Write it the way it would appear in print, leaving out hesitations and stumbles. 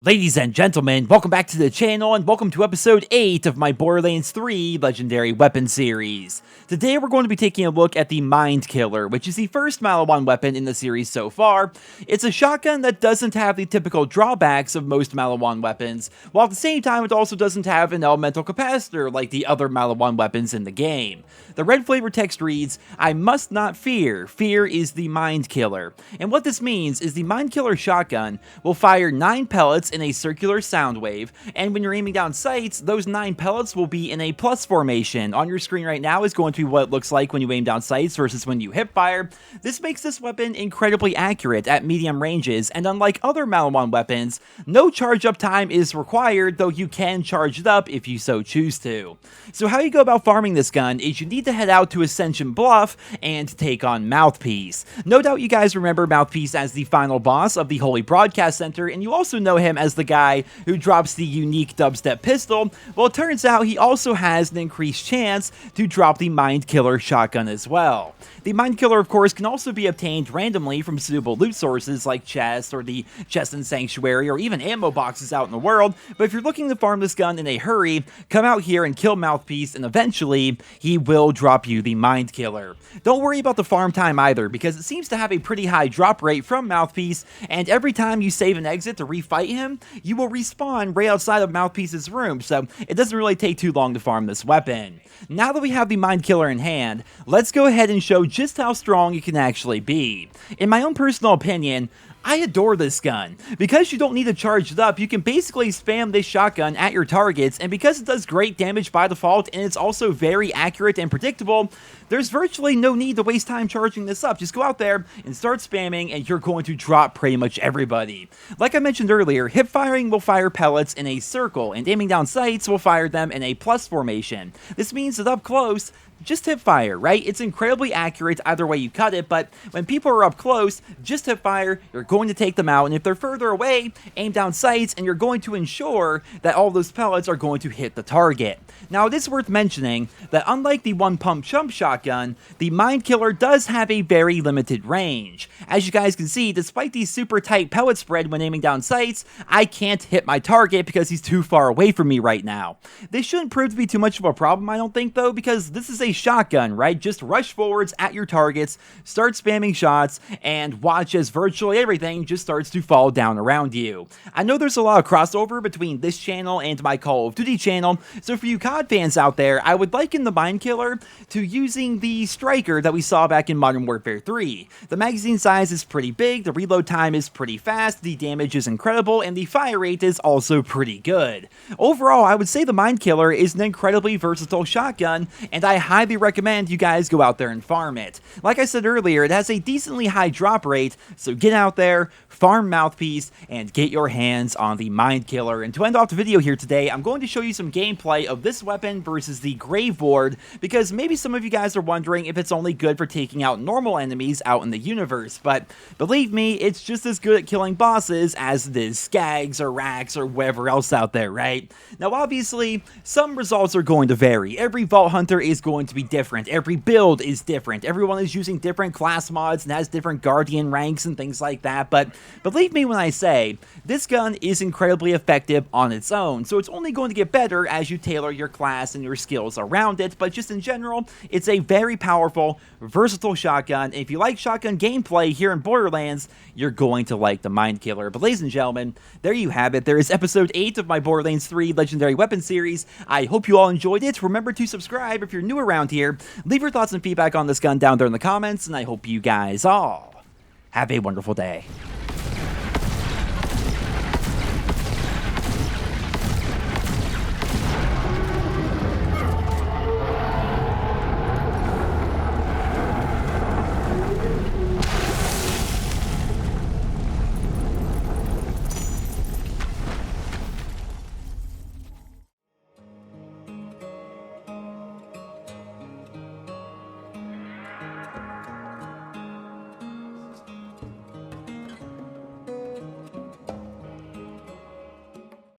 Ladies and gentlemen, welcome back to the channel and welcome to episode 8 of my Borderlands 3 Legendary Weapon series. Today we're going to be taking a look at the Mindkiller, which is the first Maliwan weapon in the series so far. It's a shotgun that doesn't have the typical drawbacks of most Maliwan weapons, while at the same time it also doesn't have an elemental capacitor like the other Maliwan weapons in the game. The red flavor text reads, "I must not fear, fear is the Mindkiller." And what this means is the Mindkiller shotgun will fire 9 pellets in a circular sound wave, and when you're aiming down sights, those 9 pellets will be in a plus formation. On your screen right now is going to be what it looks like when you aim down sights versus when you hip fire. This makes this weapon incredibly accurate at medium ranges, and unlike other Maliwan weapons, no charge up time is required, though you can charge it up if you so choose to. So how you go about farming this gun is you need to head out to Ascension Bluff and take on Mouthpiece. No doubt you guys remember Mouthpiece as the final boss of the Holy Broadcast Center, and you also know him as the guy who drops the unique Dubstep pistol. Well, it turns out he also has an increased chance to drop the Mindkiller shotgun as well. The Mindkiller, of course, can also be obtained randomly from suitable loot sources like chests or the chest in Sanctuary or even ammo boxes out in the world, but if you're looking to farm this gun in a hurry, come out here and kill Mouthpiece and eventually he will drop you the Mindkiller. Don't worry about the farm time either, because it seems to have a pretty high drop rate from Mouthpiece, and every time you save and exit to refight him, you will respawn right outside of Mouthpiece's room, so it doesn't really take too long to farm this weapon. Now that we have the Mindkiller in hand, let's go ahead and show just how strong it can actually be. In my own personal opinion, I adore this gun. Because you don't need to charge it up, you can basically spam this shotgun at your targets, and because it does great damage by default and it's also very accurate and predictable, there's virtually no need to waste time charging this up. Just go out there and start spamming and you're going to drop pretty much everybody. Like I mentioned earlier, hip firing will fire pellets in a circle, and aiming down sights will fire them in a plus formation. This means that up close, just hip fire, right? It's incredibly accurate either way you cut it, but when people are up close, just hip fire, you're going to take them out, and if they're further away, aim down sights, and you're going to ensure that all those pellets are going to hit the target. Now, it is worth mentioning that unlike the one-pump chump shotgun, the Mindkiller does have a very limited range. As you guys can see, despite the super tight pellet spread when aiming down sights, I can't hit my target because he's too far away from me right now. This shouldn't prove to be too much of a problem, I don't think, though, because this is a shotgun, right? Just rush forwards at your targets, start spamming shots, and watch as virtually everything just starts to fall down around you. I know there's a lot of crossover between this channel and my Call of Duty channel, so for you COD fans out there, I would liken the Mindkiller to using the Striker that we saw back in Modern Warfare 3. The magazine size is pretty big, the reload time is pretty fast, the damage is incredible, and the fire rate is also pretty good. Overall, I would say the Mindkiller is an incredibly versatile shotgun, and I highly recommend you guys go out there and farm it. Like I said earlier, it has a decently high drop rate, so get out there, farm Mouthpiece, and get your hands on the Mindkiller. And to end off the video here today, I'm going to show you some gameplay of this weapon versus the Graveboard, because maybe some of you guys are wondering if it's only good for taking out normal enemies out in the universe, but believe me, it's just as good at killing bosses as it is Skags or Racks or whatever else out there, right? Now obviously, some results are going to vary. Every Vault Hunter is going to be different, every build is different, everyone is using different class mods and has different Guardian ranks and things like that, but believe me when I say, this gun is incredibly effective on its own, so it's only going to get better as you tailor your class and your skills around it, but just in general, it's a very powerful, versatile shotgun, and if you like shotgun gameplay here in Borderlands, you're going to like the Mindkiller. But ladies and gentlemen, there you have it. There is episode 8 of my Borderlands 3 Legendary Weapon series. I hope you all enjoyed it. Remember to subscribe if you're new around here. Leave your thoughts and feedback on this gun down there in the comments, and I hope you guys all have a wonderful day.